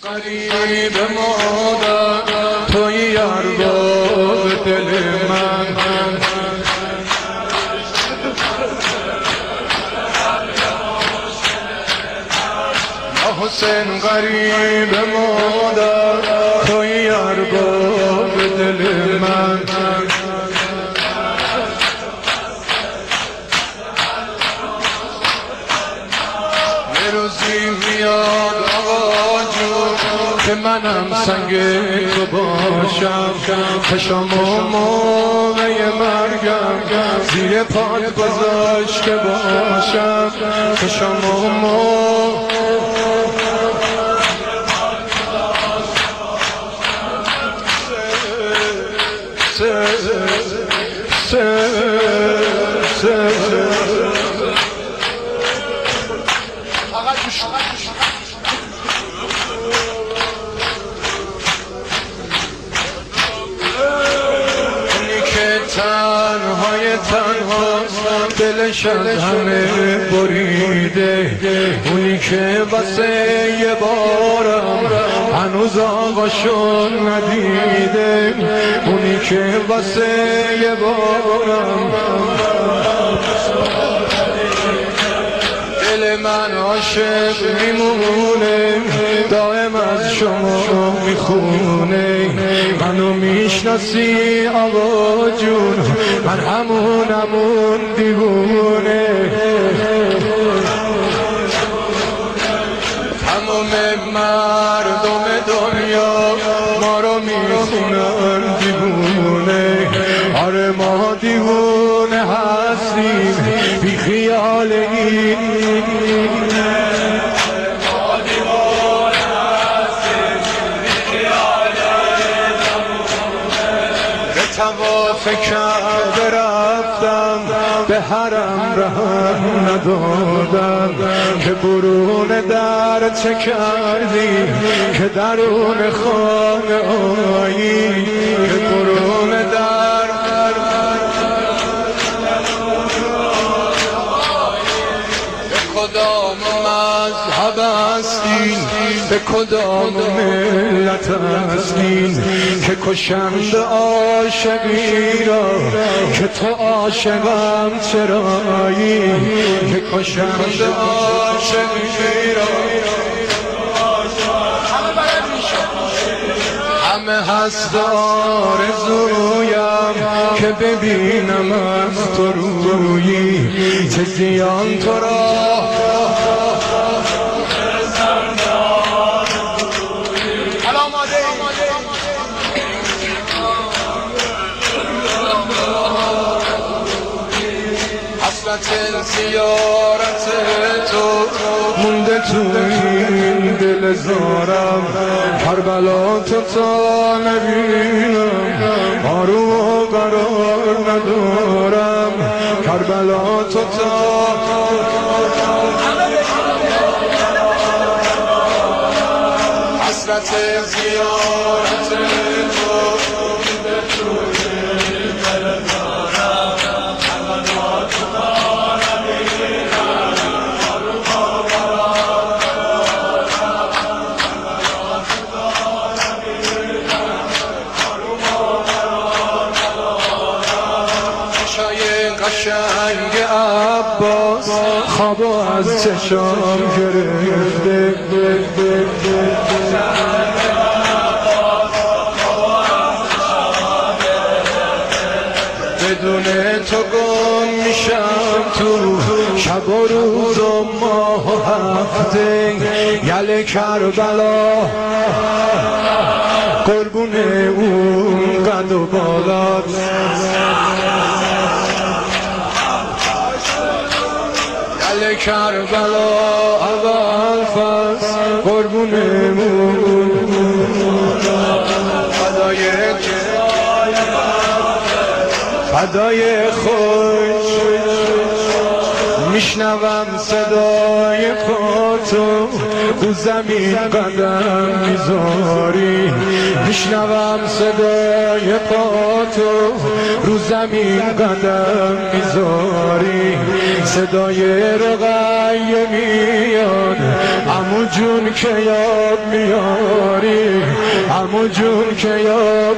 قریب مادر توی ارباب دل من حسین قریب مادر توی ارباب دل من روزی میاد آقا جون که منم سنگ تو باشم پشم و موقع مرگم زیر پات گذاشته باشم پشم و موقع تنها دلش از همه بریده اونی که واسه یه بارم هنوز آقاشون ندیده اونی که واسه یه بارم دل من عاشق میمونه دائم از شما میخونه منو میشناسی آقا جون من همون دیوونه تمام مردم دنیا ما رو میخونن دیوونه آره ما دیوونه هستیم بی خیال این تواف کرده رفتم به حرم رهم ندادم که برون در چه کردی که درون خانه آیی که برون در به کدام مذهب هستین به کدام ملت هستین که کشند عاشقی را که تو عاشقم چرایی که کشند عاشقی را همه هست آرزویم که ببینم از تو رویی چه زیان تو را زیارت تو مونده تو این دل زارم کربلا تو تا نبینم آروم و قرار ندارم کربلا تو تا حسرت زیارت تو مونده تو این دل زارم کربلا تو تا قشنگ عباس خوابو از چشام گرفته بدون تو گم میشم تو شب و روز و ماه و هفته یل کربلا قربون اون قد و بالات کربلا اول فصل قربونمون فدای خوش میشنوم صدای پاتو رو زمین قدم میذاری میشنوم صدای پاتو رو زمین قدم میذاری صدای رقیه میاد عمو جون که یاد میاری عمو جون که یاد